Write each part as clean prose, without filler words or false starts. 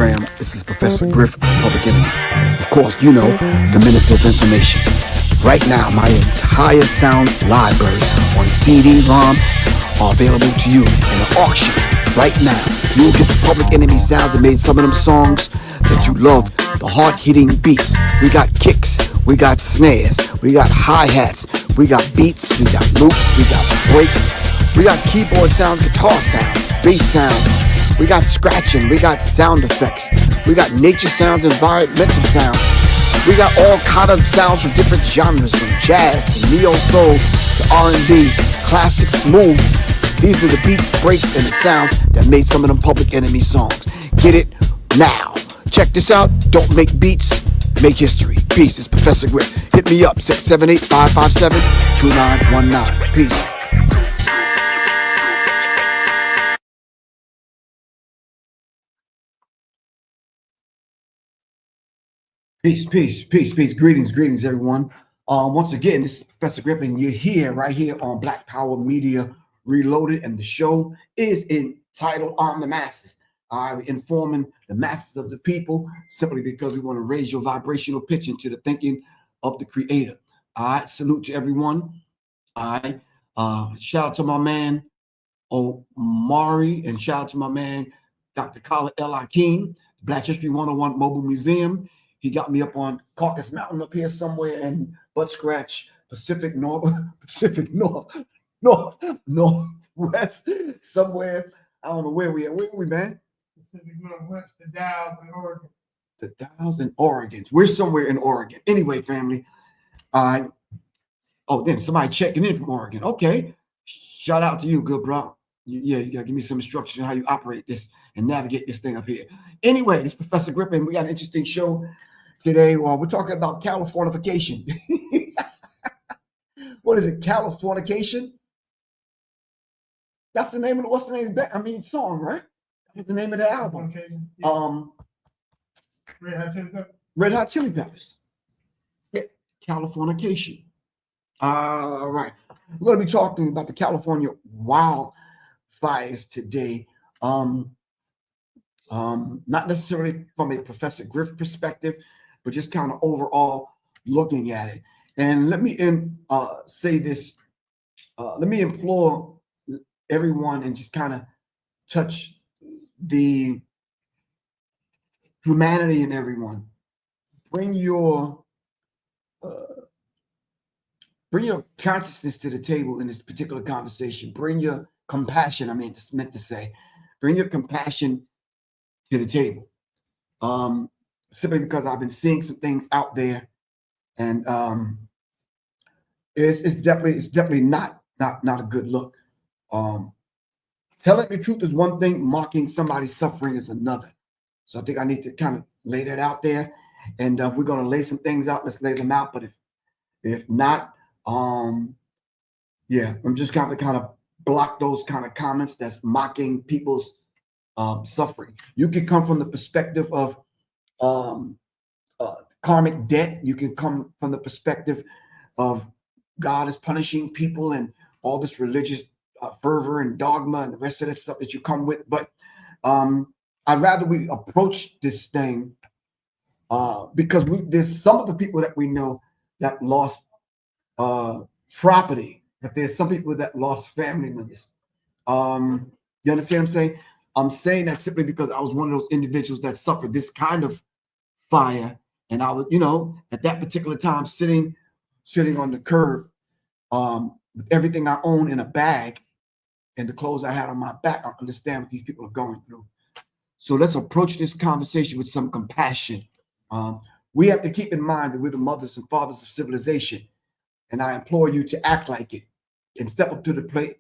program. This is Professor Griff, Public Enemy. Of course, you know, the Minister of Information. Right now, my entire sound library on CD-ROM are available to you in an auction. Right now, you'll get the Public Enemy sounds that made some of them songs that you love, the hard-hitting beats. We got kicks, we got snares, we got hi-hats, we got beats, we got loops, we got breaks, we got keyboard sounds, guitar sounds, bass sounds, we got scratching, we got sound effects, we got nature sounds, environmental sounds, we got all kind of sounds from different genres, from jazz to neo-soul to R&B, classic, smooth. These are the beats, breaks, and the sounds that made some of them Public Enemy songs. Get it now. Check this out. Don't make beats, make history. Peace. This is Professor Griff. Hit me up, 678-557-2919. Peace. Peace, peace, peace, peace. Greetings, everyone. Once again, this is Professor Griff, and you're here, right here on Black Power Media Reloaded, and the show is entitled Arm the Masses. We're informing the masses of the people simply because we want to raise your vibrational pitch into the thinking of the Creator. All right, salute to everyone. All right, shout out to my man Omari, and shout out to my man Dr. Khalid El Hakim, Black History 101 Mobile Museum. He got me up on Caucasus Mountain up here somewhere in butt scratch Pacific Northwest, somewhere. I don't know where we are. Where are we, man? Pacific Northwest, the Dalles in Oregon. The Dalles in Oregon. We're somewhere in Oregon. Anyway, family. Oh, then somebody checking in from Oregon. Okay. Shout out to you, good bro. You gotta give me some instructions on how you operate this and navigate this thing up here. Anyway, this is Professor Griffin. We got an interesting show today. We're talking about Californication. What is it? Californication? That's the name of what's the name? Song, right? What's the name of the album? Yeah. Red Hot Chili Peppers. Red Hot Chili Peppers. Yeah, Californication. All right. We're going to be talking about the California wildfires today. Not necessarily from a Professor Griff perspective, but just kind of overall looking at it. And let me say this. Let me implore everyone and just kind of touch the humanity in everyone. Bring your consciousness to the table in this particular conversation. Bring your compassion. It's meant to say, bring your compassion to the table. Simply because I've been seeing some things out there, and it's definitely not a good look. Telling the truth is one thing, mocking somebody's suffering is another. So I think I need to kind of lay that out there. And if we're going to lay some things out, let's lay them out. But if not, I'm just going to kind of block those kind of comments that's mocking people's suffering. You can come from the perspective of karmic debt. You can come from the perspective of God is punishing people and all this religious fervor and dogma and the rest of that stuff that you come with. But I'd rather we approach this thing because there's some of the people that we know that lost property, but there's some people that lost family members. You understand what I'm saying? I'm saying that simply because I was one of those individuals that suffered this kind of fire, and I was, at that particular time sitting on the curb with everything I own in a bag and the clothes I had on my back. I understand what these people are going through. So let's approach this conversation with some compassion. We have to keep in mind that we're the mothers and fathers of civilization, and I implore you to act like it and step up to the plate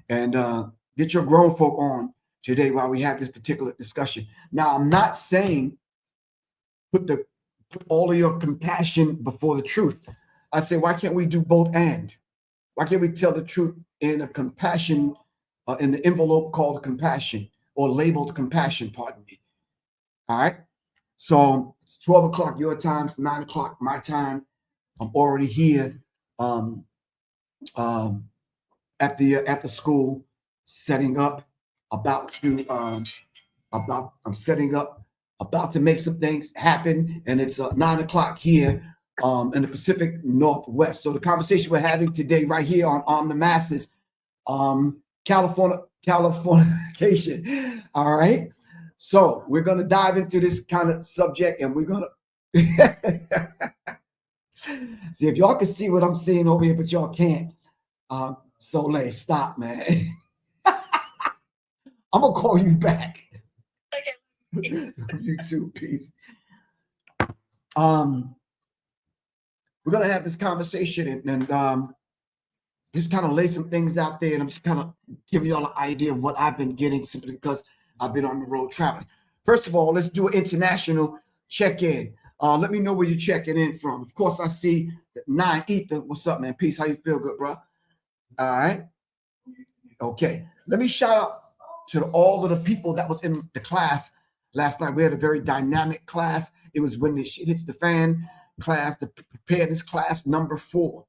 and get your grown folk on today while we have this particular discussion. Now, I'm not saying put all of your compassion before the truth. I say, why can't we do both and? Why can't we tell the truth in a compassion, in the envelope called compassion or labeled compassion, pardon me. All right. So it's 12 o'clock your time, it's 9 o'clock my time. I'm already here at the school, setting up, I'm setting up about to make some things happen, and it's 9 o'clock here in the Pacific Northwest. So the conversation we're having today right here on the masses, Californication. All right. So we're going to dive into this kind of subject, and we're going to see if y'all can see what I'm seeing over here, but y'all can't. Soleil, stop, man. I'm going to call you back. You too, peace. We're going to have this conversation and just kind of lay some things out there, and I'm just kind of giving y'all an idea of what I've been getting simply because I've been on the road traveling. First of all, let's do an international check-in. Let me know where you're checking in from. Of course, I see that 9 Ether. What's up, man? Peace. How you feel? Good, bro? All right. Okay. Let me shout out to all of the people that was in the class last night. We had a very dynamic class. It was when the shit hits the fan class, the preparedness class number 4.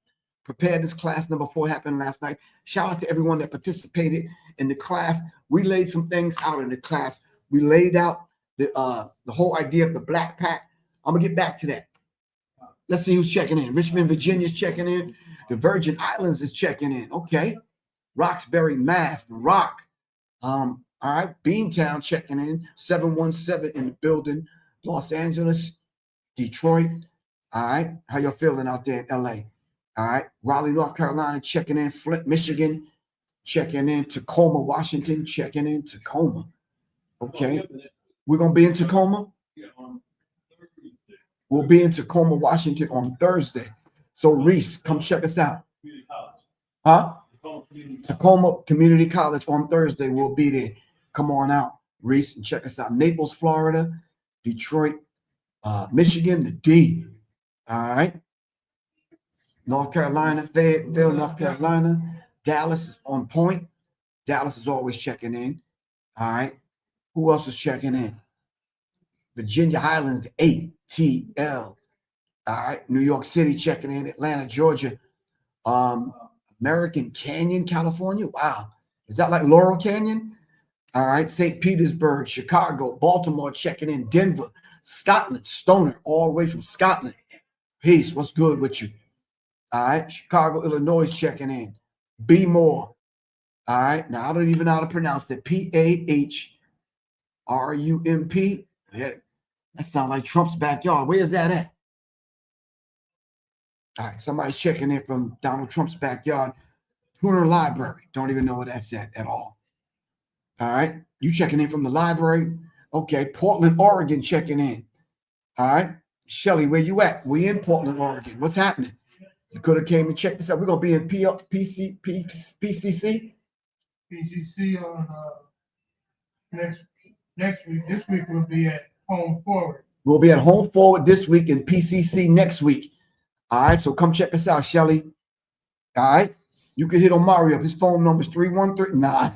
Preparedness class number 4 happened last night. Shout out to everyone that participated in the class. We laid some things out in the class. We laid out the whole idea of the Black Pact. I'm gonna get back to that. Let's see who's checking in. Richmond, Virginia's checking in. The Virgin Islands is checking in. Okay. Roxbury, Mass, The Rock. All right. Beantown checking in. 717 in the building. Los Angeles, Detroit. All right. How y'all feeling out there in LA? All right. Raleigh, North Carolina, checking in. Flint, Michigan, checking in. Tacoma, Washington, checking in. Tacoma. Okay. We're going to be in Tacoma. We'll be in Tacoma, Washington on Thursday. So, Reese, come check us out. Huh? Tacoma Community College on Thursday. We'll be there. Come on out, Reese, and check us out. Naples, Florida, Detroit, Michigan, the D. All right. North Carolina, Fayetteville, North Carolina. Dallas is on point. Dallas is always checking in. All right. Who else is checking in? Virginia Highlands, the ATL. All right. New York City checking in. Atlanta, Georgia. American Canyon, California. Wow. Is that like Laurel Canyon? All right. St. Petersburg, Chicago, Baltimore checking in. Denver, Scotland, Stoner, all the way from Scotland. Peace. What's good with you? All right. Chicago, Illinois checking in. Be more. All right. Now, I don't even know how to pronounce it. PAHRUMP. Yeah. That sounds like Trump's backyard. Where is that at? All right. Somebody's checking in from Donald Trump's backyard. Tuner Library. Don't even know where that's at all. All right. You checking in from the library? Okay. Portland, Oregon checking in. All right. Shelly, where you at? We in Portland, Oregon. What's happening? You could have came and checked this out. We're going to be in PCC. PCC on next week. This week we'll be at Home Forward. We'll be at Home Forward this week and PCC next week. All right. So come check us out, Shelly. All right. You can hit Omari up. His phone number is 313. Nah.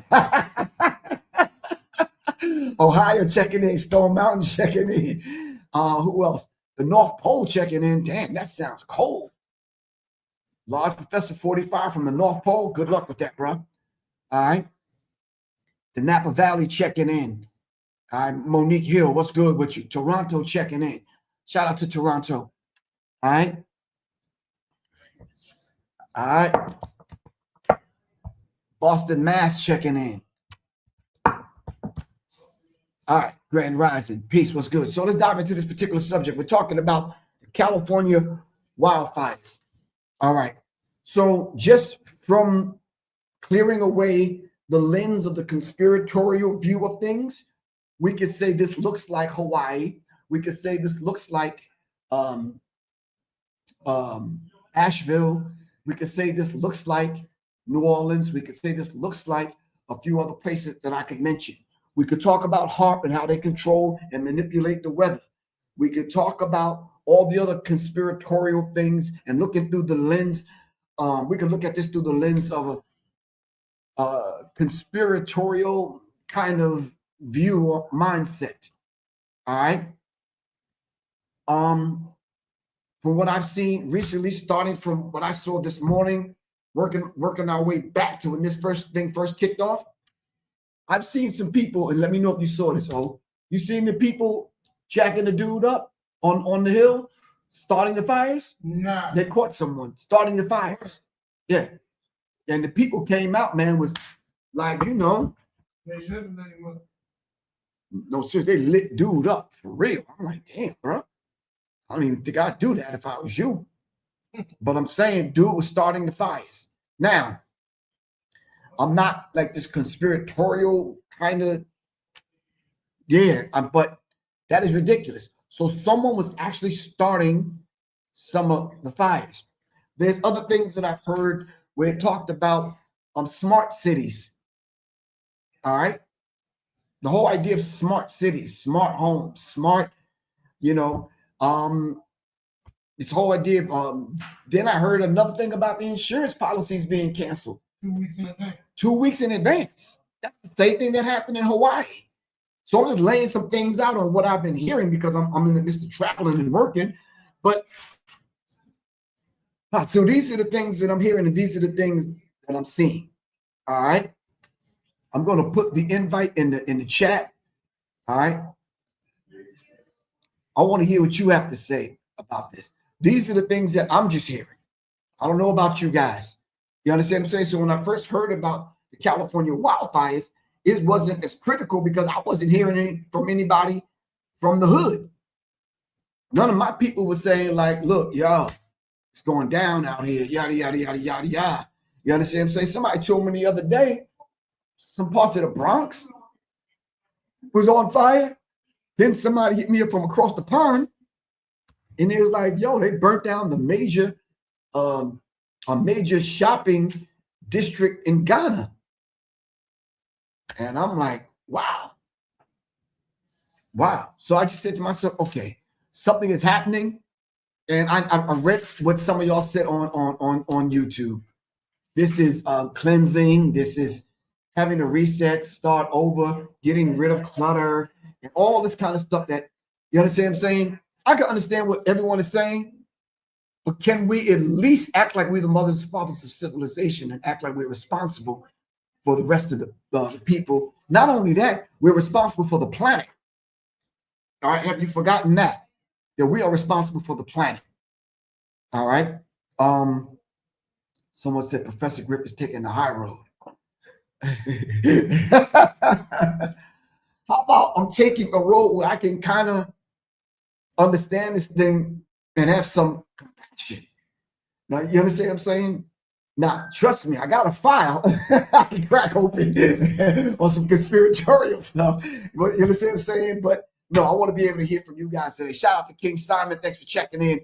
Ohio checking in. Stone Mountain checking in. Who else? The North Pole checking in. Damn, that sounds cold. Large Professor 45 from the North Pole. Good luck with that, bro. All right. The Napa Valley checking in. All right. Monique Hill, what's good with you? Toronto checking in. Shout out to Toronto. All right. All right. Boston, Mass checking in. All right. Grand Rising. Peace. What's good? So let's dive into this particular subject. We're talking about the California wildfires. All right. So just from clearing away the lens of the conspiratorial view of things, we could say this looks like Hawaii. We could say this looks like Asheville. We could say this looks like New Orleans. We could say this looks like a few other places that I could mention. We could talk about HAARP and how they control and manipulate the weather. We could talk about all the other conspiratorial things and looking through the lens. We can look at this through the lens of a conspiratorial kind of view or mindset. All right. From what I've seen recently, starting from what I saw this morning, working our way back to when this first kicked off, I've seen some people, and let me know if you saw this. Oh, you seen the people jacking the dude up on the hill, starting the fires? Nah. They caught someone starting the fires. Yeah. And the people came out, man, was like, you know, They should have let him up. no, seriously, they lit dude up for real. I'm like, damn, bro. I don't even think I'd do that if I was you. But I'm saying, dude was starting the fires. Now, I'm not like this conspiratorial kind of, but that is ridiculous. So someone was actually starting some of the fires. There's other things that I've heard where it talked about smart cities. All right. The whole idea of smart cities, smart homes, smart, you know, this whole idea of, then I heard another thing about the insurance policies being canceled 2 weeks in advance. 2 weeks in advance. That's the same thing that happened in Hawaii. So I'm just laying some things out on what I've been hearing because I'm in the midst of traveling and working. But so these are the things that I'm hearing, and these are the things that I'm seeing. All right. I'm going to put the invite in the chat. All right. I want to hear what you have to say about this. These are the things that I'm just hearing. I don't know about you guys. You understand what I'm saying? So when I first heard about the California wildfires, it wasn't as critical because I wasn't hearing it from anybody from the hood. None of my people were saying like, look, y'all, it's going down out here, yada, yada, yada, yada, yada. You understand what I'm saying? Somebody told me the other day, some parts of the Bronx was on fire. Then somebody hit me up from across the pond, and it was like, yo, they burnt down the major, a major shopping district in Ghana. And I'm like, wow. So I just said to myself, okay, something is happening. And I read what some of y'all said on YouTube. This is cleansing. This is having to reset, start over, getting rid of clutter, and all this kind of stuff that, you understand what I'm saying? I can understand what everyone is saying, but can we at least act like we're the mothers and fathers of civilization and act like we're responsible for the rest of the people? Not only that, we're responsible for the planet. All right, have you forgotten that we are responsible for the planet? All right. Someone said Professor Griff is taking the high road. How about I'm taking a road where I can kind of understand this thing and have some compassion? Now, you understand what I'm saying? Now, trust me, I got a file I can crack open on some conspiratorial stuff. But you understand what I'm saying? But no, I want to be able to hear from you guys today. Shout out to King Simon. Thanks for checking in.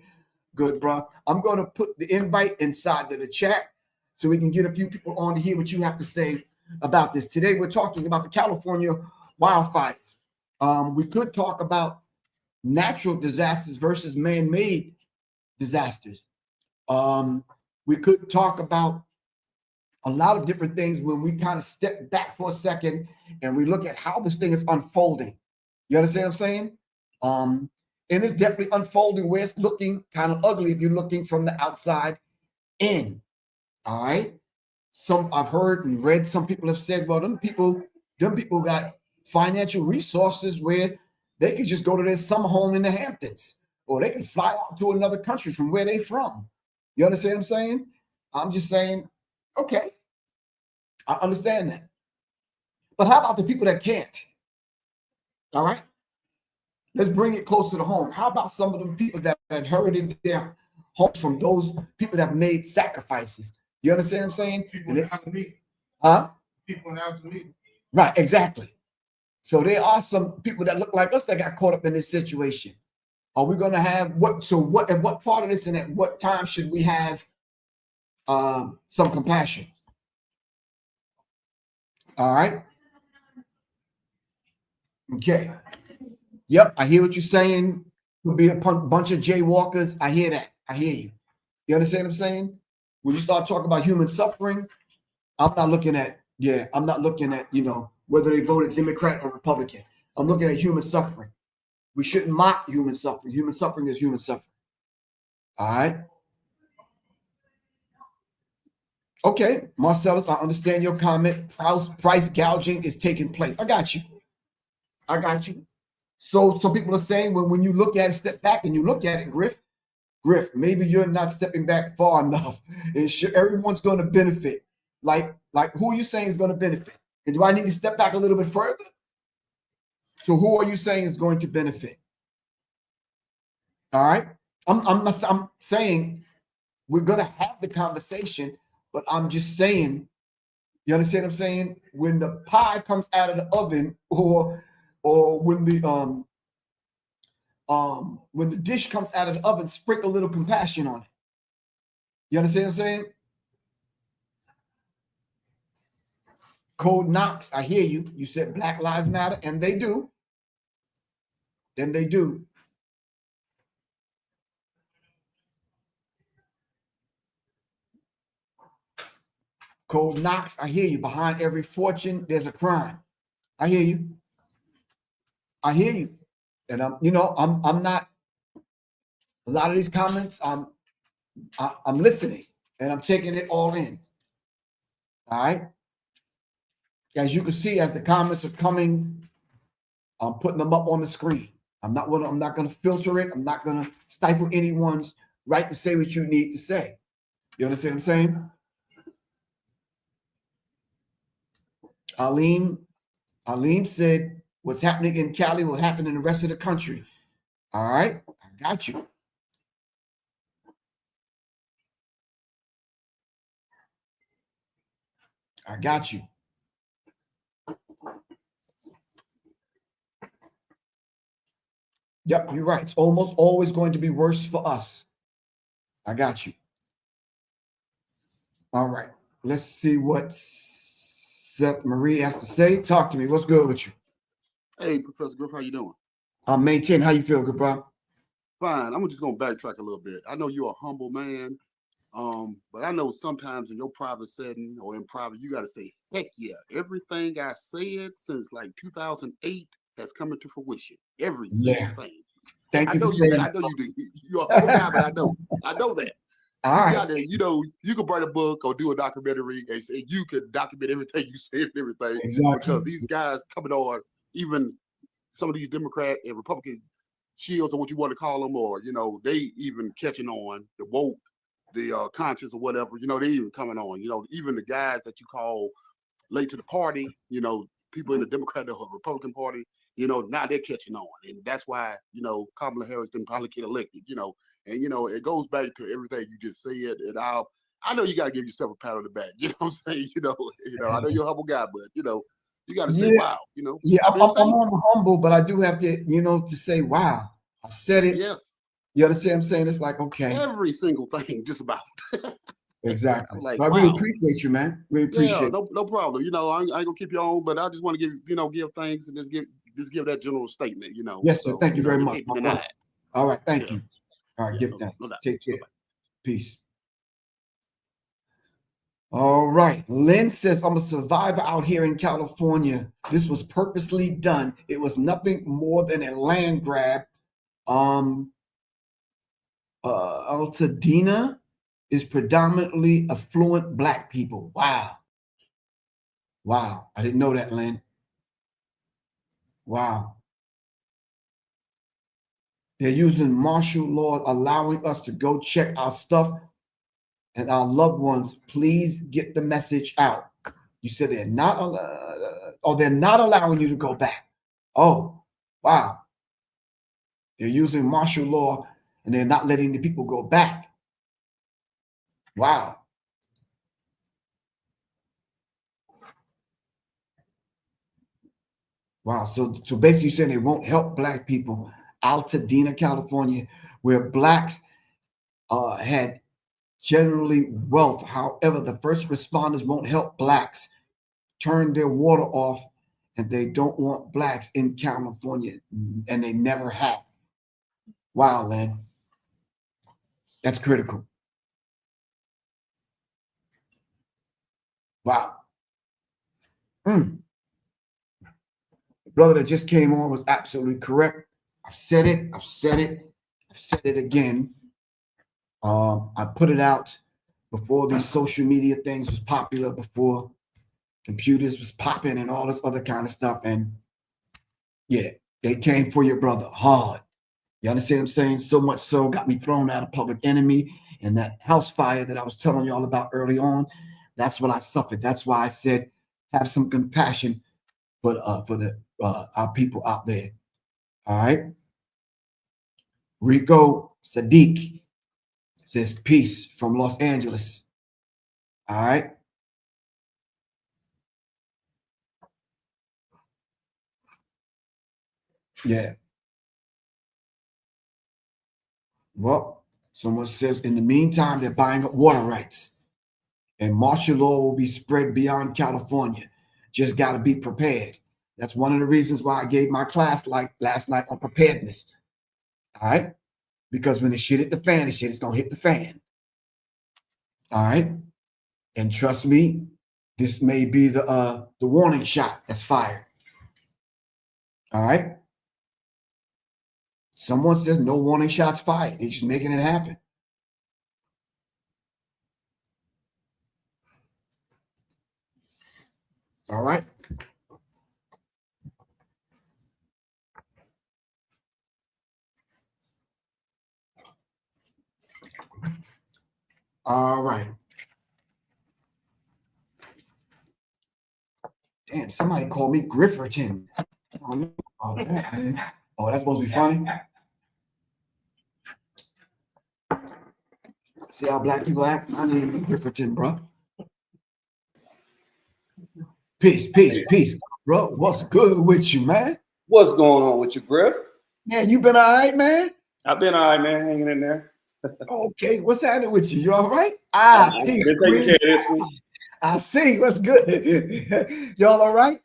Good, bro. I'm going to put the invite inside of the chat so we can get a few people on to hear what you have to say about this. Today, we're talking about the California wildfires. We could talk about natural disasters versus man-made disasters. We could talk about a lot of different things when we kind of step back for a second and we look at how this thing is unfolding. You understand what I'm saying? And it's definitely unfolding where it's looking kind of ugly if you're looking from the outside in. All right. I've heard and read some people have said, well, them people got financial resources where they could just go to their summer home in the Hamptons, or they can fly out to another country from where they're from. You understand what I'm saying? I'm just saying, okay, I understand that. But how about the people that can't? All right. Let's bring it closer to home. How about some of the people that inherited their homes from those people that have made sacrifices? You understand what I'm saying? People in out to meet. Huh? People in out to meet. Right, exactly. So there are some people that look like us that got caught up in this situation. Are we going to have at what part of this and at what time should we have some compassion? All right. Okay. Yep, I hear what you're saying. Could be a bunch of jaywalkers. I hear that. I hear you. You understand what I'm saying? When you start talking about human suffering, I'm not looking at, whether they voted Democrat or Republican. I'm looking at human suffering. We shouldn't mock human suffering. Human suffering is human suffering. All right. Okay, Marcellus, I understand your comment. Price gouging is taking place. I got you. So some people are saying when you look at it, step back and you look at it, Griff, maybe you're not stepping back far enough. And everyone's going to benefit. Like who are you saying is going to benefit? And do I need to step back a little bit further? So who are you saying is going to benefit? All right. I'm saying we're going to have the conversation, but I'm just saying, you understand what I'm saying? When the pie comes out of the oven, or when the dish comes out of the oven, sprinkle a little compassion on it. You understand what I'm saying? Code Knox, I hear you. You said Black Lives Matter, and they do. And they do. Code Knox, I hear you. Behind every fortune, there's a crime. I hear you. I hear you. And I'm not. A lot of these comments, I'm listening and I'm taking it all in. All right. As you can see, as the comments are coming, I'm putting them up on the screen. I'm not going to filter it. I'm not going to stifle anyone's right to say what you need to say. You understand what I'm saying? Alim said, what's happening in Cali will happen in the rest of the country. All right, I got you. I got you. Yep, you're right. It's almost always going to be worse for us. I got you. All right. Let's see what Seth Marie has to say. Talk to me. What's good with you? Hey, Professor Griff, how you doing? I'm maintaining. How you feel, good bro? Fine. I'm just gonna backtrack a little bit. I know you're a humble man, but I know sometimes in your private setting or in private, you got to say, heck yeah, everything I said since like 2008 has come into fruition. Every single thing. Thank you I know for you. saying I know you do. You're a humble guy, but I know that. All you right. gotta, you can write a book or do a documentary and say you could document everything you say and everything. Exactly. Because these guys coming on, even some of these Democrat and Republican shields or what you want to call them, or they even catching on the woke, the conscious or whatever. They even coming on. Even the guys that you call late to the party. People in the Democrat or Republican Party. Now they're catching on, and that's why Kamala Harris didn't probably get elected. And it goes back to everything you just said. And I know you got to give yourself a pat on the back. You know what I'm saying? I know you're a humble guy, but you got to say, wow. Yeah, I'm humble, but I do have to, to say, wow, I said it. Yes. You understand what I'm saying? It's like, okay. Every single thing, just about. Exactly. Like, I really appreciate you, man. Really appreciate it. No problem. I ain't gonna keep you on, but I just want to give thanks and just give that general statement. Yes, sir. Thank you very much. All right, thank you. All right, give thanks. Take care. Peace. All right. Lynn says, I'm a survivor out here in California. This was purposely done. It was nothing more than a land grab. Altadena is predominantly affluent Black people. Wow. Wow. I didn't know that, Lynn. Wow. They're using martial law, allowing us to go check our stuff and our loved ones. Please get the message out. You said they're not they're not allowing you to go back. Oh, wow. They're using martial law and they're not letting the people go back. Wow. Wow. So basically you're saying they won't help Black people. Altadena, California, where Blacks had generally wealth. However, the first responders won't help Blacks turn their water off, and they don't want Blacks in California, and they never have. Wow, Len. That's critical. Wow. The brother that just came on was absolutely correct. I've said it. I've said it. I've said it again. I put it out before these social media things was popular, before computers was popping and all this other kind of stuff. And yeah, They came for your brother hard. You understand what I'm saying? So much so got me thrown out of public enemy. And that house fire that I was telling y'all about early on, that's what I suffered. That's why I said, have some compassion for the our people out there. All right. Rico Sadiq says peace from Los Angeles. All right. Yeah. Well, someone says in the meantime, they're buying up water rights and martial law will be spread beyond California. Just got to be prepared. That's one of the reasons why I gave my class like last night on preparedness. All right. Because when the shit hit the fan, the shit is going to hit the fan. All right. And trust me, this may be the warning shot that's fired. All right. Someone says no warning shots fired. They're just making it happen. All right. All right. Damn, somebody called me Grifferton. I don't know about that, man. Oh, that's supposed to be funny? See how black people act? My name is Grifferton, bro. Peace, peace, peace, bro. What's good with you, man? What's going on with you, Griff? Man, you been all right, man? I've been all right, man, hanging in there. Okay, what's happening with you? You all right? Peace. Been taking care of this one. I see. What's good? Y'all all right?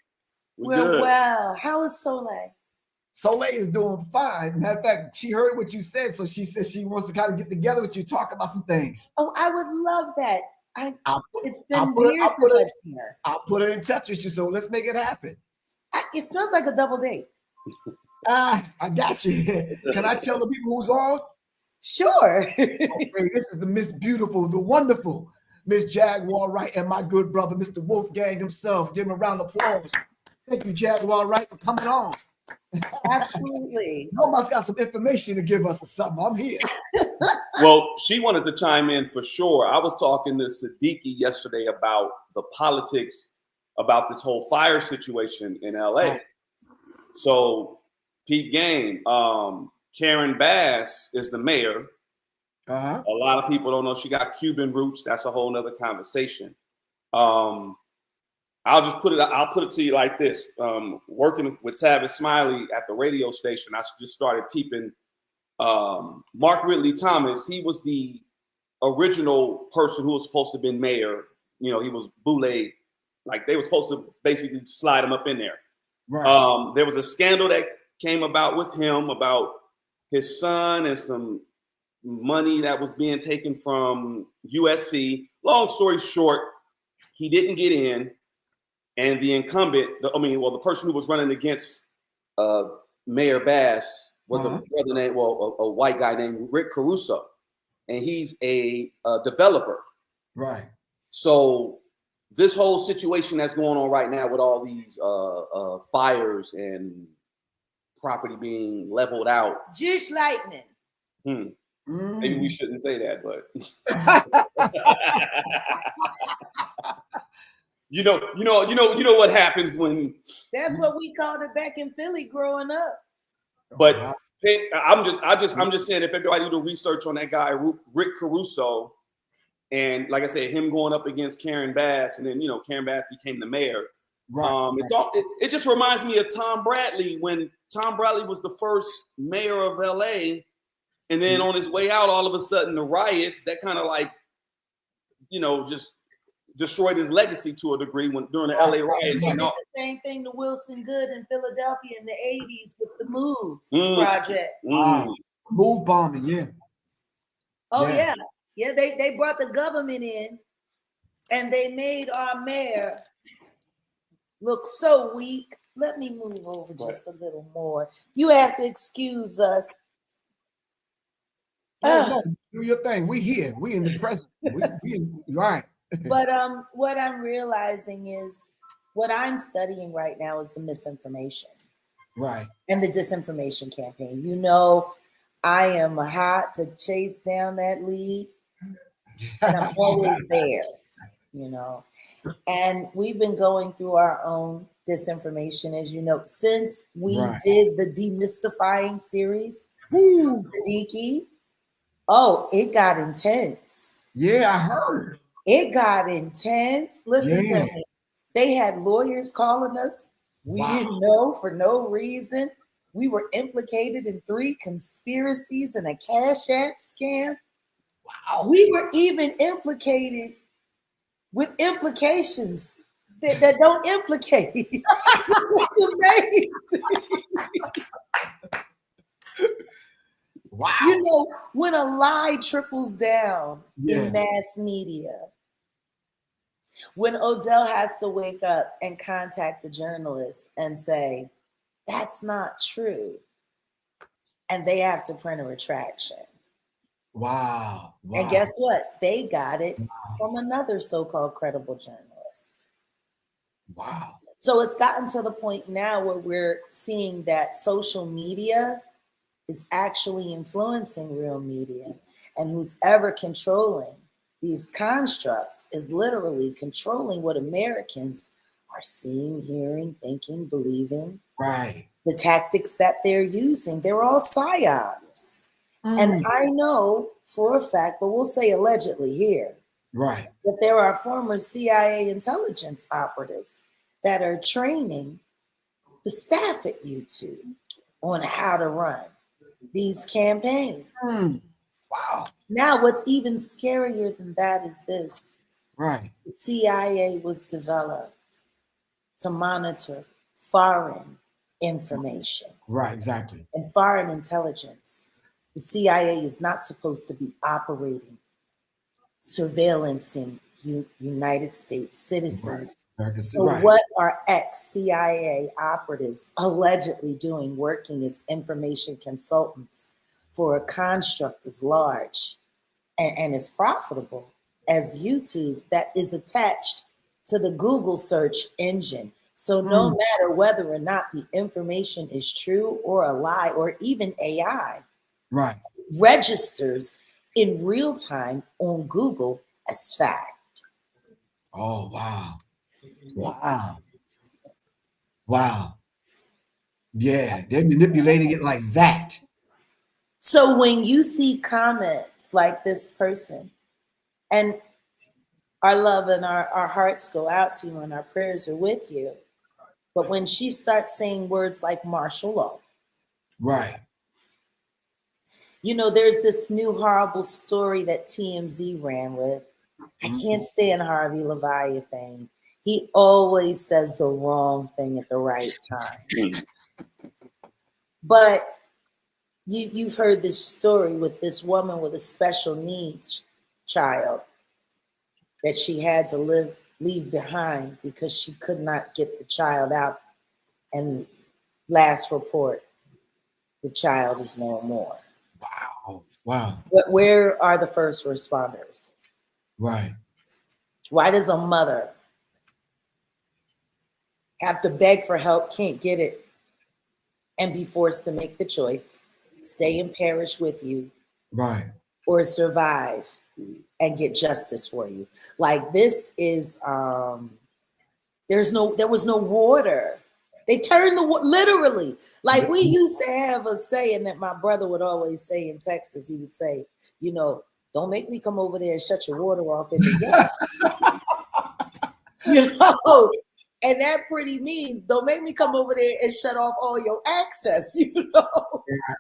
We're well. How is Soleil? Soleil is doing fine. Matter of fact, she heard what you said, so she said she wants to kind of get together with you, talk about some things. Oh, I would love that. It's been I'll years since I've seen her. I'll put her in touch with you, so let's make it happen. It smells like a double date. I got you. Can I tell the people who's on? Sure. Okay, this is the Miss Beautiful, the wonderful Miss Jaguar Wright, and my good brother, Mr. Wolfgang himself. Give him a round of applause. Thank you, Jaguar Wright, for coming on. Absolutely. Nobody's got some information to give us or something. I'm here. Well, she wanted to chime in for sure. I was talking to Siddiqui yesterday about the politics about this whole fire situation in LA. Right. So, Pete Game, Karen Bass is the mayor. Uh-huh. A lot of people don't know she got Cuban roots. That's a whole nother conversation. I'll put it to you like this. Working with Tavis Smiley at the radio station, I just started peeping. Mark Ridley Thomas, he was the original person who was supposed to have been mayor. You know, he was boule, like they were supposed to basically slide him up in there. Right. There was a scandal that came about with him about his son and some money that was being taken from USC. Long story short, he didn't get in. And the incumbent, the person who was running against Mayor Bass was a brother named, a white guy named Rick Caruso, and he's a developer. Right. So this whole situation that's going on right now with all these fires and property being leveled out. Jewish lightning. Maybe we shouldn't say that, but you know what happens when. That's what we called it back in Philly growing up. But I'm just saying, if everybody do the research on that guy Rick Caruso, and like I said, him going up against Karen Bass, and then Karen Bass became the mayor. Right. It just reminds me of Tom Bradley when Tom Bradley was the first mayor of LA, and then on his way out, all of a sudden the riots that kind of just destroyed his legacy to a degree during the LA riots. The same thing to Wilson Good in Philadelphia in the 80s with the Move project. Move bombing, yeah. Oh yeah. They brought the government in, and they made our mayor look so weak. Let me move over just a little more. You have to excuse us. No, do your thing. We here. We in the present. Right. But what I'm realizing is what I'm studying right now is the misinformation. Right. and the disinformation campaign. You know, I am hot to chase down that lead, and I'm always there, you know. And we've been going through our own disinformation, as you know, since we Right. did the demystifying series, Woo. Siddiqui. Oh, it got intense. Yeah, I heard. It got intense. Listen Yeah. to me. They had lawyers calling us. We Wow. didn't know for no reason. We were implicated in 3 conspiracies and a Cash App scam. Wow. We were even implicated with implications that don't implicate. It's amazing. Wow. You know, when a lie triples down Yeah. in mass media, when Odell has to wake up and contact the journalist and say, that's not true, and they have to print a retraction. Wow. Wow. And guess what? They got it Wow. from another so-called credible journalist. Wow. So it's gotten to the point now where we're seeing that social media is actually influencing real media, and who's ever controlling these constructs is literally controlling what Americans are seeing, hearing, thinking, believing. Right. The tactics that they're using, they're all psyops. And I know for a fact, but we'll say allegedly here, Right. that there are former CIA intelligence operatives that are training the staff at YouTube on how to run these campaigns. Wow. Now, what's even scarier than that is this. Right. The CIA was developed to monitor foreign information Right. Exactly. and foreign intelligence. The CIA is not supposed to be operating, surveillancing United States citizens. Right. So Right. what are ex-CIA operatives allegedly doing, working as information consultants for a construct as large and as profitable as YouTube that is attached to the Google search engine? So no matter whether or not the information is true or a lie or even AI, Right. registers in real time on Google as fact. Oh, wow. Wow. Wow. Yeah. They're manipulating it like that. So when you see comments like this person, and our love and our hearts go out to you and our prayers are with you, but when she starts saying words like martial law, Right. you know, there's this new horrible story that TMZ ran with. I can't stand Harvey Leviathan. He always says the wrong thing at the right time. But you've heard this story with this woman with a special needs child that she had to leave behind because she could not get the child out. And last report, the child is no more. Wow. Wow. But where are the first responders? Right. Why does a mother have to beg for help, can't get it, and be forced to make the choice, stay and perish with you, Right. or survive and get justice for you? Like, this is there was no water. They turned literally, like we used to have a saying that my brother would always say in Texas. He would say, you know, don't make me come over there and shut your water off in the yard. You know, and that pretty means don't make me come over there and shut off all your access, you know.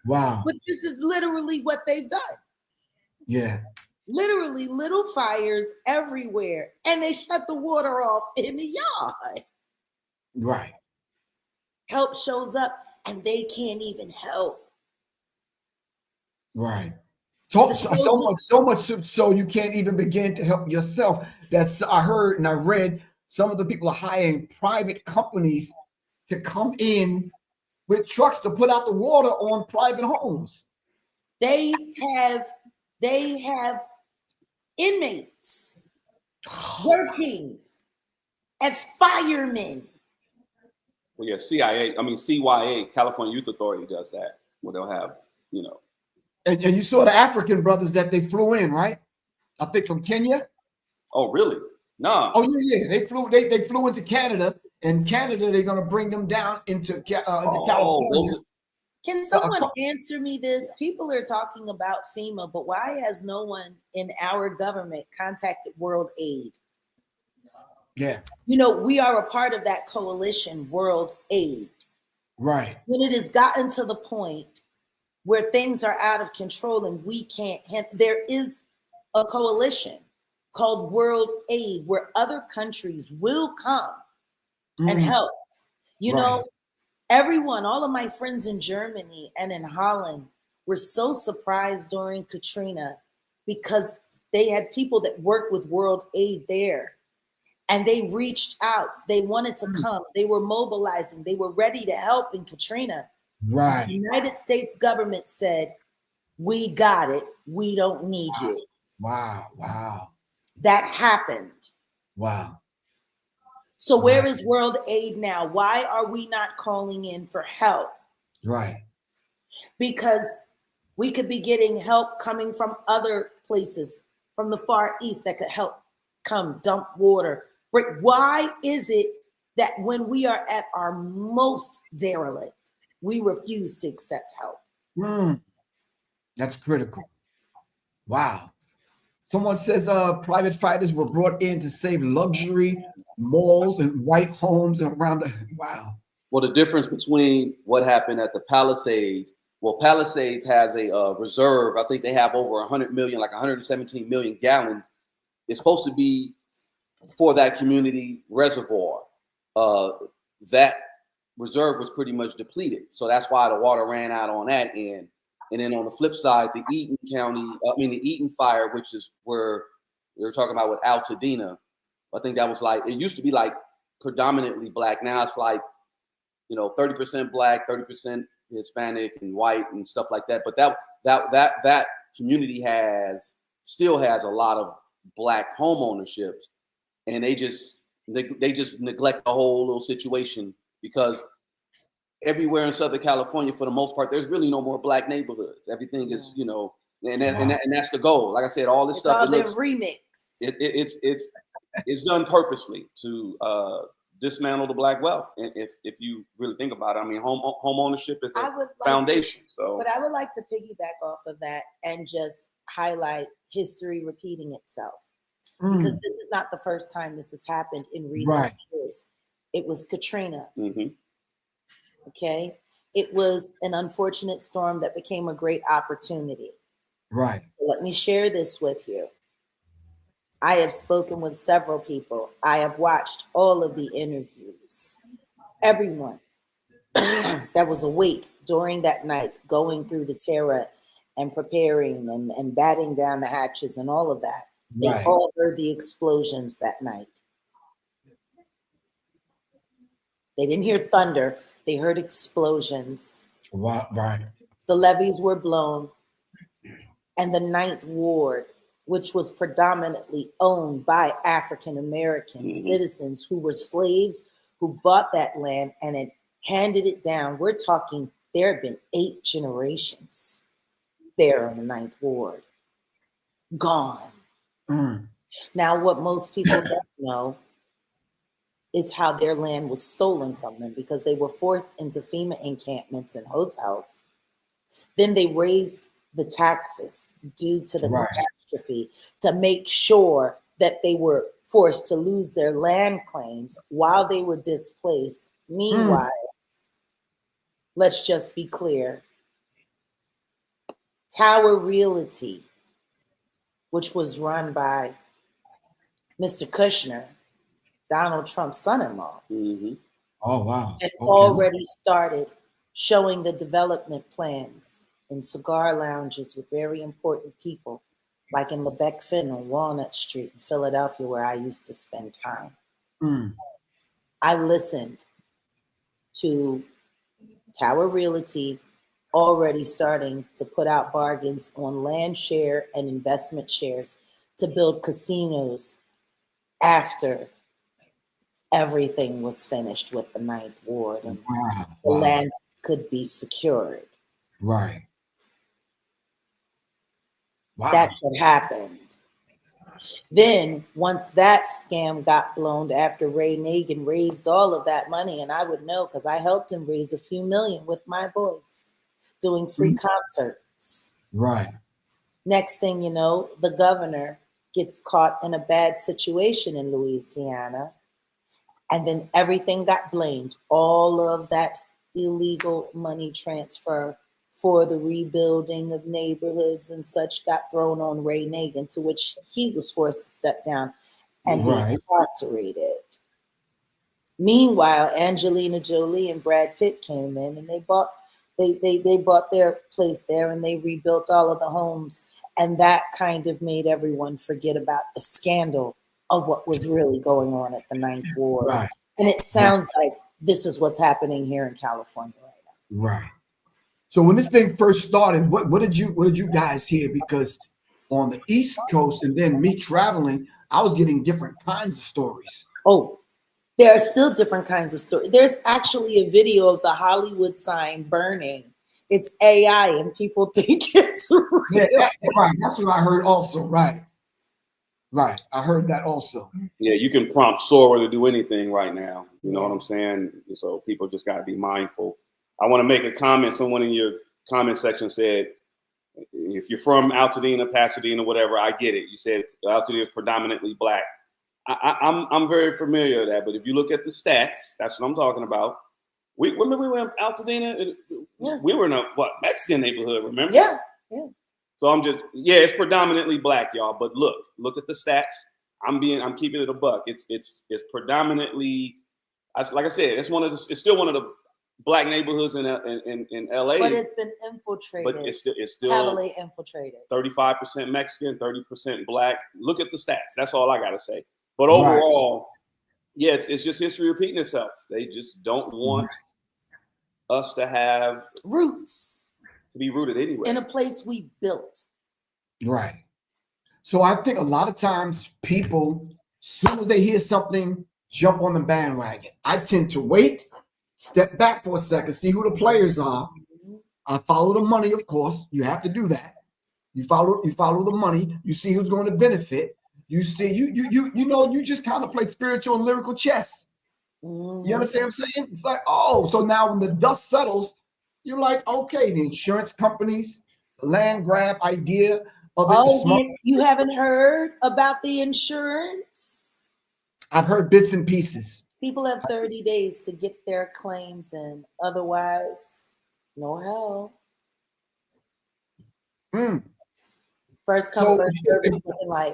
Wow. But this is literally what they've done. Yeah. Literally little fires everywhere, and they shut the water off in the yard. Right. Help shows up and they can't even help. Right. So much so you can't even begin to help yourself. That's, I heard and I read, some of the people are hiring private companies to come in with trucks to put out the water on private homes. They have inmates working as firemen. Well, yeah, CYA, California Youth Authority does that, where they'll have, And you saw the African brothers that they flew in, right? I think from Kenya. Oh, really? Nah. Oh yeah. They flew into Canada, and Canada they're gonna bring them down into California. Can someone answer me this? People are talking about FEMA, but why has no one in our government contacted World Aid? Yeah. We are a part of that coalition, World Aid. Right. When it has gotten to the point where things are out of control and we can't there is a coalition called World Aid where other countries will come and help. Everyone, all of my friends in Germany and in Holland were so surprised during Katrina because they had people that worked with World Aid there and they reached out. They wanted to come. They were mobilizing. They were ready to help in Katrina. Right. The United States government said, we got it. We don't need you. Wow. That happened. Wow. So where is World Aid now? Why are we not calling in for help? Right. Because we could be getting help coming from other places, from the Far East that could help come dump water. Why is it that when we are at our most derelict, we refuse to accept help? That's critical. Wow. Someone says private fighters were brought in to save luxury malls and white homes around the wow. Well, the difference between what happened at the Palisades, Palisades has a reserve. I think they have over 100 million, like 117 million gallons. It's supposed to be for that community reservoir. That reserve was pretty much depleted. So that's why the water ran out on that end. And then on the flip side, the Eaton fire, which is where they were talking about with Altadena. I think that was it used to be predominantly black. Now it's 30% black, 30% Hispanic and white and stuff like that. But that community still has a lot of black home ownership, and they just neglect the whole little situation because everywhere in Southern California, for the most part, there's really no more black neighborhoods. Everything is, and that's the goal. Like I said, all this stuff. All been remixed. It's done purposely to dismantle the black wealth. And if you really think about it, I mean, home ownership is a foundation. But I would like to piggyback off of that and just highlight history repeating itself, because this is not the first time this has happened in recent years. It was Katrina. Okay. It was an unfortunate storm that became a great opportunity. Right. So let me share this with you. I have spoken with several people. I have watched all of the interviews. Everyone that was awake during that night, going through the terror and preparing and batting down the hatches and all of that, they all heard the explosions that night. They didn't hear thunder. They heard explosions. Right. The levees were blown. And the Ninth Ward, which was predominantly owned by African-American citizens who were slaves, who bought that land and had handed it down. We're talking, there have been 8 generations there in the Ninth Ward. Gone. Now, what most people don't know is how their land was stolen from them, because they were forced into FEMA encampments and hotels. Then they raised the taxes due to the catastrophe to make sure that they were forced to lose their land claims while they were displaced. Meanwhile, let's just be clear, Tower Realty, which was run by Mr. Kushner, Donald Trump's son-in-law, oh wow, had already started showing the development plans in cigar lounges with very important people, like in Lebec Finn on Walnut Street in Philadelphia, where I used to spend time. I listened to Tower Realty already starting to put out bargains on land share and investment shares to build casinos after everything was finished with the Ninth Ward and Wow. the Wow. land could be secured. Right. Wow. That's what happened. Then once that scam got blown after Ray Nagin raised all of that money, and I would know because I helped him raise a few million with my voice, doing free concerts. Right. Next thing you know, the governor gets caught in a bad situation in Louisiana, and then everything got blamed. All of that illegal money transfer for the rebuilding of neighborhoods and such got thrown on Ray Nagin, to which he was forced to step down and be incarcerated. Meanwhile, Angelina Jolie and Brad Pitt came in and they bought their place there and they rebuilt all of the homes. And that kind of made everyone forget about the scandal of what was really going on at the Ninth Ward. Right. And it sounds like this is what's happening here in California right now. Right. So when this thing first started, what did you guys hear? Because on the East Coast, and then me traveling, I was getting different kinds of stories. Oh, there are still different kinds of stories. There's actually a video of the Hollywood sign burning. It's AI, and people think it's real. Yeah, right. That's what I heard also. Right. Right. I heard that also. Yeah, you can prompt Sora to do anything right now. You know what I'm saying? So people just got to be mindful. I want to make a comment. Someone in your comment section said, if you're from Altadena, Pasadena, whatever, I get it. You said Altadena is predominantly Black. I'm very familiar with that. But if you look at the stats, that's what I'm talking about. Remember we were in Altadena? Yeah. We were in a Mexican neighborhood, remember? Yeah, yeah. So it's predominantly Black, y'all. But look at the stats. I'm keeping it a buck. It's predominantly, like I said, it's still one of the Black neighborhoods in LA. But it's been infiltrated. But it's still heavily infiltrated. 35% Mexican, 30% Black. Look at the stats. That's all I gotta say. But overall, yeah, it's just history repeating itself. They just don't want us to have roots, to be rooted anywhere in a place we built. Right. So I think a lot of times people, as soon as they hear something, jump on the bandwagon. I tend to wait, step back for a second, see who the players are. I follow the money, of course. You have to do that. You follow the money. You see who's going to benefit. You see, you just kind of play spiritual and lyrical chess. You understand what I'm saying? It's like, oh, so now when the dust settles, you're like, okay, the insurance companies, the land grab idea of it. Oh, you haven't heard about the insurance? I've heard bits and pieces. People have 30 days to get their claims in. Otherwise, no help. First come, first serve.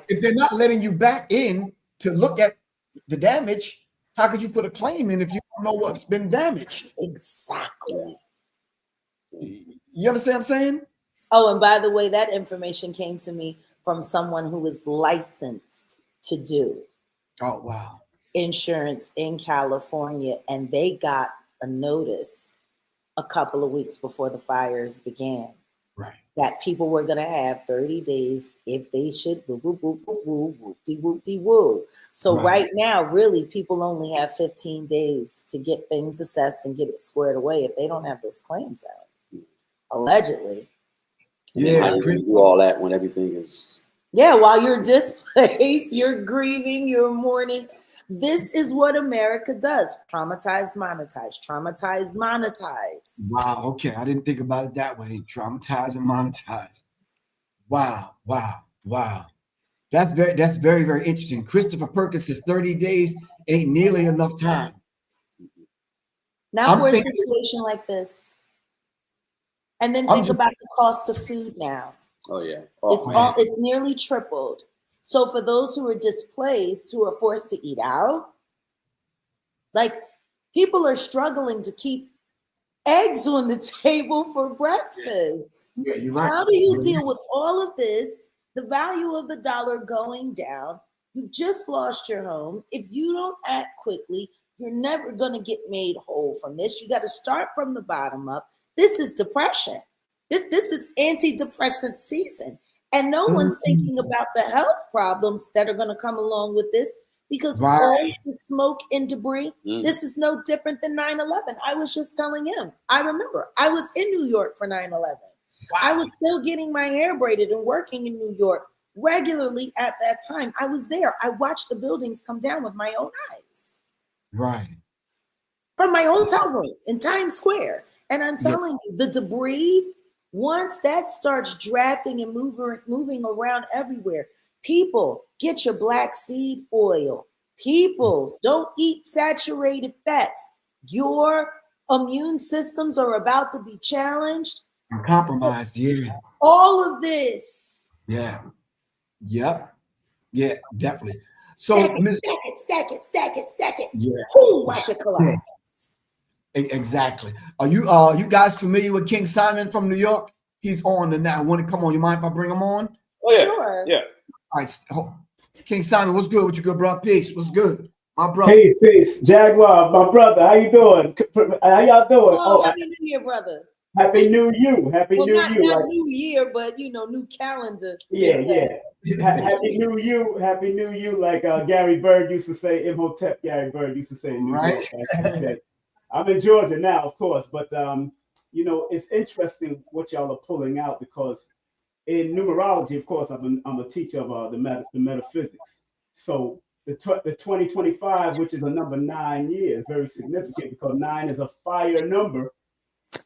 If they're not letting you back in to look at the damage, how could you put a claim in if you don't know what's been damaged? Exactly. You understand what I'm saying? Oh, and by the way, that information came to me from someone who is licensed to do insurance in California, and they got a notice a couple of weeks before the fires began. Right. That people were going to have 30 days if they should whoop-de-woo. So right now, really, people only have 15 days to get things assessed and get it squared away if they don't have those claims out. Allegedly. Yeah, how do you do all that when everything is... Yeah, while you're displaced, you're grieving, you're mourning. This is what America does. Traumatize, monetize, traumatize, monetize. Wow, okay. I didn't think about it that way. Traumatize and monetize. Wow. That's very, very interesting. Christopher Perkins says 30 days ain't nearly enough time. Now for a situation like this. And then think about the cost of food now. Oh, yeah. It's nearly tripled. So for those who are displaced, who are forced to eat out, like people are struggling to keep eggs on the table for breakfast. Yeah, you're right. How do you deal with all of this? The value of the dollar going down. You've just lost your home. If you don't act quickly, you're never going to get made whole from this. You got to start from the bottom up. This is depression. This is antidepressant season. And no one's thinking about the health problems that are going to come along with this. because Right. all the smoke and debris, Mm. this is no different than 9/11. I was just telling him, I remember I was in New York for 9/11. I was still getting my hair braided and working in New York regularly at that time. I was there. I watched the buildings come down with my own eyes Right. from my hotel room in Times Square. And I'm telling you, the debris, once that starts drafting and moving around everywhere, people, get your black seed oil. People, don't eat saturated fats. Your immune systems are about to be challenged. Compromised. Yeah. All of this. Yeah. Yep. Yeah, definitely. So, Stack it, Miss, stack it, stack it, stack it, stack it. yeah, Who watch it collapse? exactly. Are you guys familiar with King Simon from New York? He's on the now. Want to come on? You mind if I bring him on? Oh yeah, Sure. yeah. All right, King Simon, what's good? What you good, bro? Peace. What's good, my brother? Peace. Jaguar, my brother, how you doing? How y'all doing? Oh, Happy New Year, brother. Happy New You. Happy Well, New not You. Right? New Year, but new calendar. Yeah. Happy New You. Happy New You. Like Gary Bird used to say, Imhotep Gary Bird used to say in New Right. York back in the day. I'm in Georgia now, of course, but it's interesting what y'all are pulling out because in numerology, of course, I'm a teacher of the metaphysics. So the 2025, which is a number 9 years, very significant because 9 is a fire number.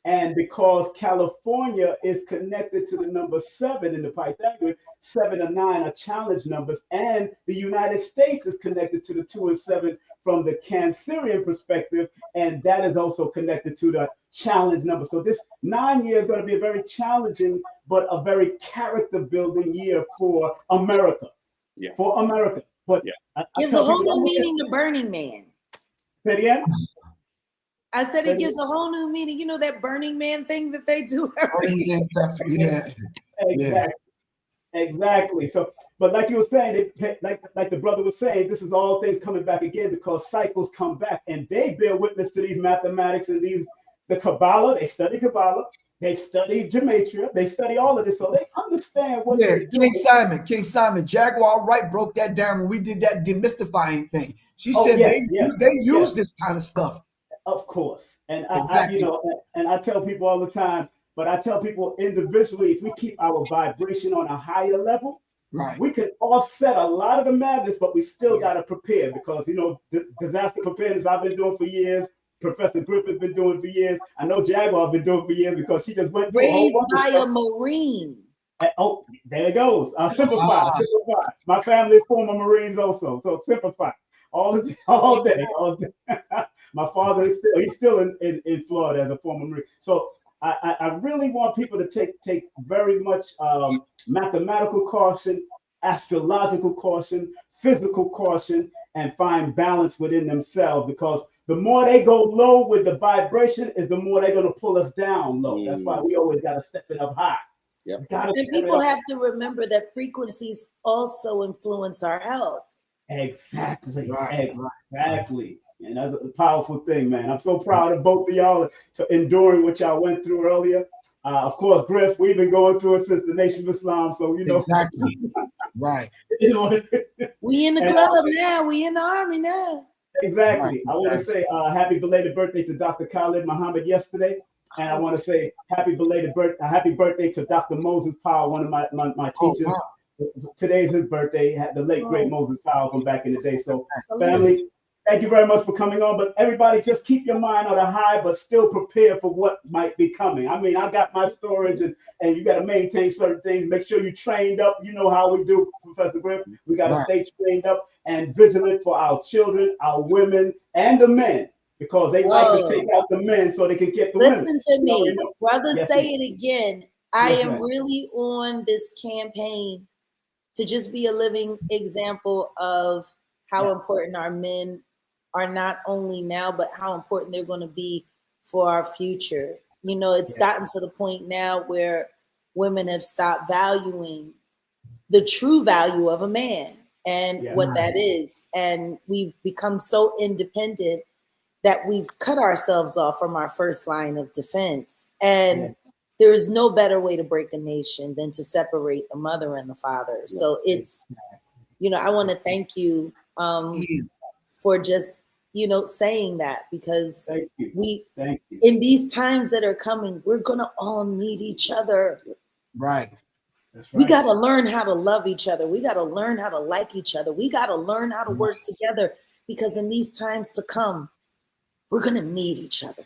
And because California is connected to the number 7 in the Pythagorean, 7 and 9 are challenge numbers. And the United States is connected to the 2 and 7 from the Cancerian perspective. And that is also connected to the challenge number. So this 9 year is going to be a very challenging, but a very character building year for America. Yeah. For America. But yeah. Gives a whole new meaning to Burning Man. Say it again? I said it gives a whole new meaning. You know that Burning Man thing that they do every year? Yeah. Exactly. So, but like you were saying, like the brother was saying, this is all things coming back again because cycles come back, and they bear witness to these mathematics and the Kabbalah. They study Kabbalah, they study gematria, they study all of this, so they understand what they're doing. King Simon, Jaguar Wright broke that down when we did that demystifying thing. She said they use this kind of stuff. Of course, and exactly. I tell people all the time. But I tell people individually, if we keep our vibration on a higher level, right, we can offset a lot of the madness, but we still got to prepare because, disaster preparedness I've been doing for years. Professor GRIFF has been doing for years. I know Jaguar has been doing for years because she just went through raised by a Marine. And, there it goes. Simplify. My family is former Marines also, so simplify. All day. My father is still in Florida as a former Marine. So I really want people to take very much mathematical caution, astrological caution, physical caution, and find balance within themselves because the more they go low with the vibration is the more they're going to pull us down low. That's why we always got to step it up high. Yep. And people have to remember that frequencies also influence our health. Exactly. Right. And that's a powerful thing, man. I'm so proud of both of y'all to enduring what y'all went through earlier. Of course, Griff, we've been going through it since the Nation of Islam, so exactly. Right. We in the club now. We in the army now. Exactly. Right. I want to say happy belated birthday to Dr. Khalid Muhammad yesterday, and I want to say happy birthday to Dr. Moses Powell, one of my teachers. Oh, wow. Today's his birthday. The late great Moses Powell from back in the day. So, family. Thank you very much for coming on. But everybody, just keep your mind on a high, but still prepare for what might be coming. I mean, I got my storage, and you got to maintain certain things. Make sure you trained up. You know how we do, Professor Griff. We got to stay trained up and vigilant for our children, our women, and the men, because they like to take out the men so they can get the women. Listen to me, brother. Yes, say it again. I am really on this campaign to just be a living example of how important our men are, not only now, but how important they're going to be for our future. It's gotten to the point now where women have stopped valuing the true value of a man and what that is. And we've become so independent that we've cut ourselves off from our first line of defense. And there is no better way to break a nation than to separate the mother and the father. So it's, I want to thank you for just, saying that, because Thank you. Thank you. in these times that are coming, we're going to all need each other. Right. That's right. We got to learn how to love each other. We got to learn how to like each other. We got to learn how to work together, because in these times to come, we're going to need each other.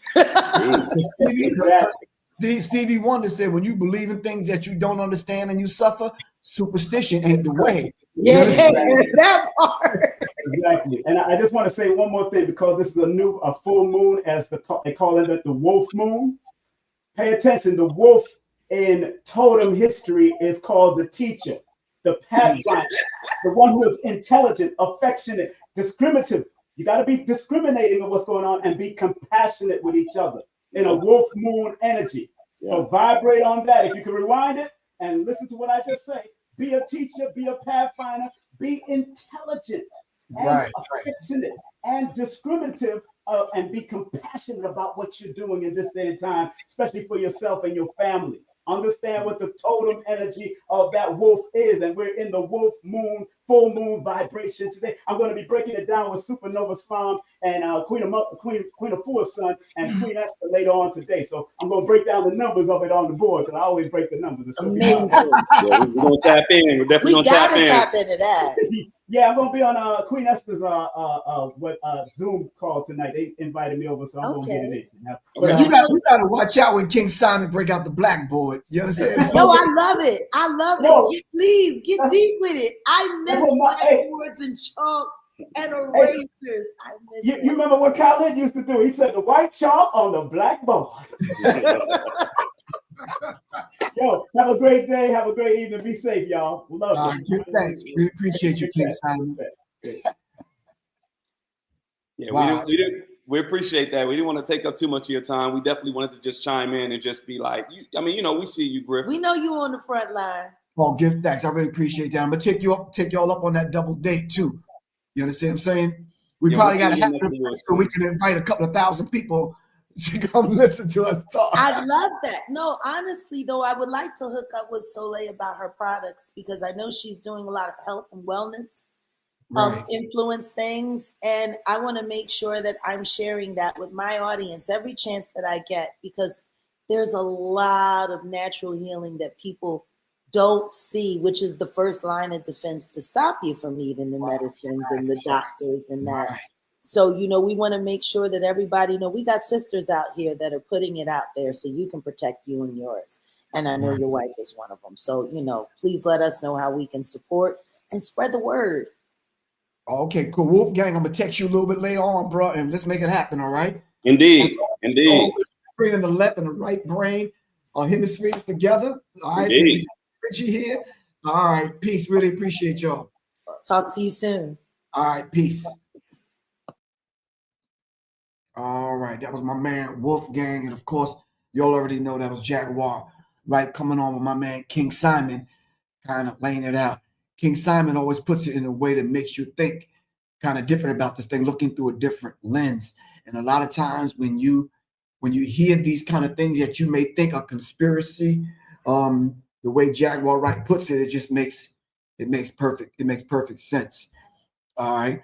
Stevie Wonder said, when you believe in things that you don't understand and you suffer, superstition ain't the way. Yeah, that part. Exactly. And I just want to say one more thing, because this is a full moon, as they call it, the wolf moon. Pay attention. The wolf in totem history is called the teacher, the pathfinder, the one who is intelligent, affectionate, discriminative. You got to be discriminating of what's going on and be compassionate with each other in a wolf moon energy. So vibrate on that. If you can rewind it and listen to what I just say, be a teacher, be a pathfinder, be intelligent and affectionate and discriminative, and be compassionate about what you're doing in this day and time, especially for yourself and your family. Understand what the totem energy of that wolf is, and we're in the wolf moon, full moon vibration today. I'm going to be breaking it down with Supernova Slam and Queen of Four's son and Queen Esther later on today. So I'm going to break down the numbers of it on the board, because I always break the numbers. Amazing. Yeah, we're going to tap in. We're definitely going to tap in. Tap into that. Yeah, I'm gonna be on Queen Esther's Zoom call tonight. They invited me over, so I'm gonna get it in. But you gotta watch out when King Simon break out the blackboard. You understand? No, I love it. I love it. Please get deep with it. I miss blackboards and chalk and erasers. I miss it. You remember what Khaled used to do? He said the white chalk on the blackboard. Yo, have a great day. Have a great evening. Be safe, y'all. Love you. Thanks. We appreciate you, King Simon. Yeah, wow. we appreciate that. We didn't want to take up too much of your time. We definitely wanted to just chime in and just be like, we see you, Griff. We know you on the front line. Well, give thanks. I really appreciate that. I'm gonna take y'all up on that double date too. You understand what I'm saying? We probably got to have it so we can invite a couple of thousand people to come listen to us talk. I love that. No, honestly, though, I would like to hook up with Soleil about her products, because I know she's doing a lot of health and wellness influence things. And I want to make sure that I'm sharing that with my audience every chance that I get, because there's a lot of natural healing that people don't see, which is the first line of defense to stop you from needing the medicines and the doctors and that. Right. So, we want to make sure that everybody know we got sisters out here that are putting it out there so you can protect you and yours. And I know your wife is one of them. So, please let us know how we can support and spread the word. Okay, cool. Wolfgang, I'm going to text you a little bit later on, bro, and let's make it happen, all right? Indeed. Indeed. Bringing the left and the right brain hemispheres together. All right. Indeed. So here. All right. Peace. Really appreciate y'all. Talk to you soon. All right. Peace. All right, that was my man Wolfgang, and of course, y'all already know that was Jaguar, right? Coming on with my man King Simon, kind of laying it out. King Simon always puts it in a way that makes you think kind of different about this thing, looking through a different lens. And a lot of times when you hear these kind of things that you may think are conspiracy, the way Jaguar Wright puts it, it makes perfect sense. All right.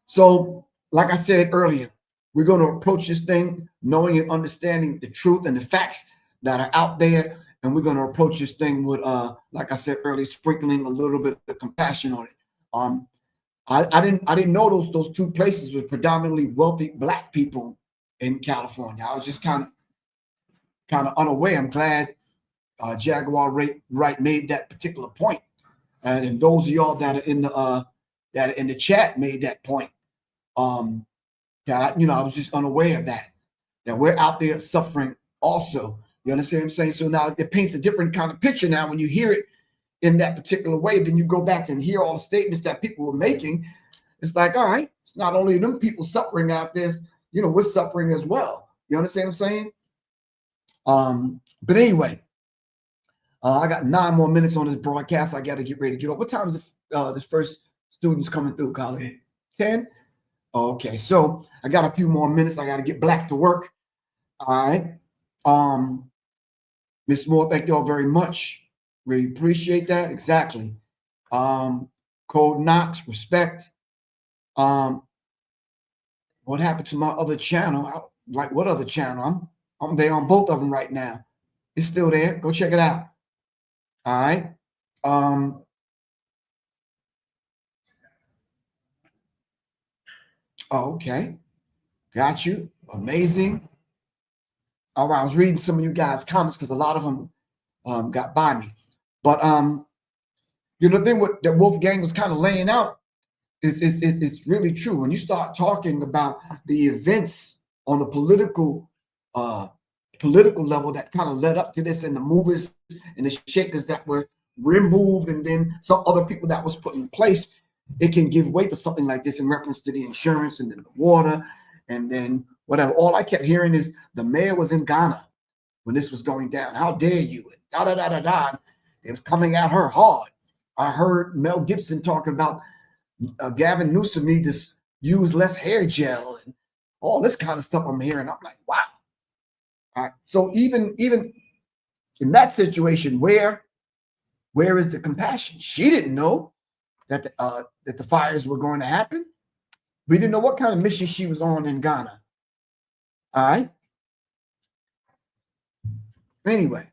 So, like I said earlier, we're going to approach this thing knowing and understanding the truth and the facts that are out there. And we're going to approach this thing with, like I said earlier, sprinkling a little bit of compassion on it. I didn't know those two places were predominantly wealthy Black people in California. I was just kind of unaware. I'm glad Jaguar Wright made that particular point. And those of y'all that are in the chat made that point. That I was just unaware of that we're out there suffering also. You understand what I'm saying? So now it paints a different kind of picture now when you hear it in that particular way. Then you go back and hear all the statements that people were making. It's like, all right, it's not only them people suffering out there, we're suffering as well. You understand what I'm saying? But anyway, I got 9 more minutes on this broadcast. I got to get ready to get off. What time is this first students coming through, Colin? 10? Okay, so I got a few more minutes. I got to get Black to work. All right. Ms. Moore, thank y'all very much. Really appreciate that. Exactly. Code Knox, respect. What happened to my other channel? Like what other channel? I'm there on both of them right now. It's still there. Go check it out. All right. Okay. Got you. Amazing. All right. I was reading some of you guys' comments because a lot of them got by me. But you know, then what that Wolfgang was kind of laying out it's really true. When you start talking about the events on the political level that kind of led up to this, and the movers and the shakers that were removed, and then some other people that was put in place, it can give way for something like this in reference to the insurance and then the water and then whatever. All I kept hearing is the mayor was in Ghana when this was going down. How dare you? Da da da da da. It was coming at her hard. I heard Mel Gibson talking about Gavin Newsom need to use less hair gel and all this kind of stuff I'm hearing. I'm like, wow. All right. So even in that situation, where is the compassion? She didn't know that the fires were going to happen. We didn't know what kind of mission she was on in Ghana. All right. Anyway.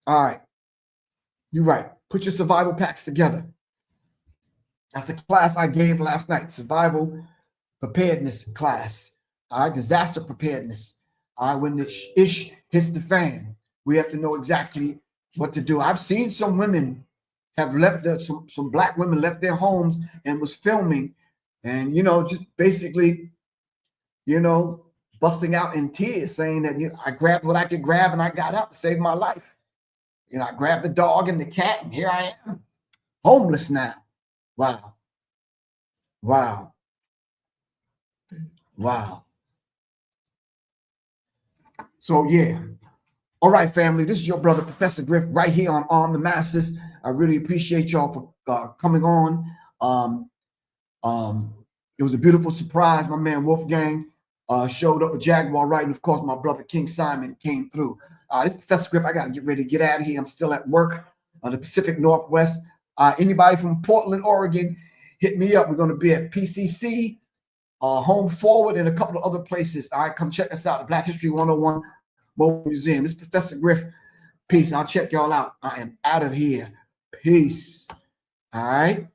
All right. You're right. Put your survival packs together. That's a class I gave last night, survival preparedness class. All right, disaster preparedness. All right, when the ish hits the fan, we have to know exactly what to do. I've seen some women have left, some Black women left their homes and was filming and, you know, just basically, you know, busting out in tears saying that, you know, I grabbed what I could grab and I got out to save my life. You know, I grabbed the dog and the cat and here I am, homeless now. Wow. Wow. Wow. So, yeah. All right, family. This is your brother, Professor Griff, right here on Arm the Masses. I really appreciate y'all for coming on. It was a beautiful surprise. My man Wolfgang showed up with Jaguar Right, and of course, my brother King Simon came through. This is Professor Griff. I got to get ready to get out of here. I'm still at work on the Pacific Northwest. Anybody from Portland, Oregon, hit me up. We're going to be at PCC, Home Forward, and a couple of other places. All right, come check us out. The Black History 101 Mobile Museum. This is Professor Griff. Peace. I'll check y'all out. I am out of here. Peace. All right.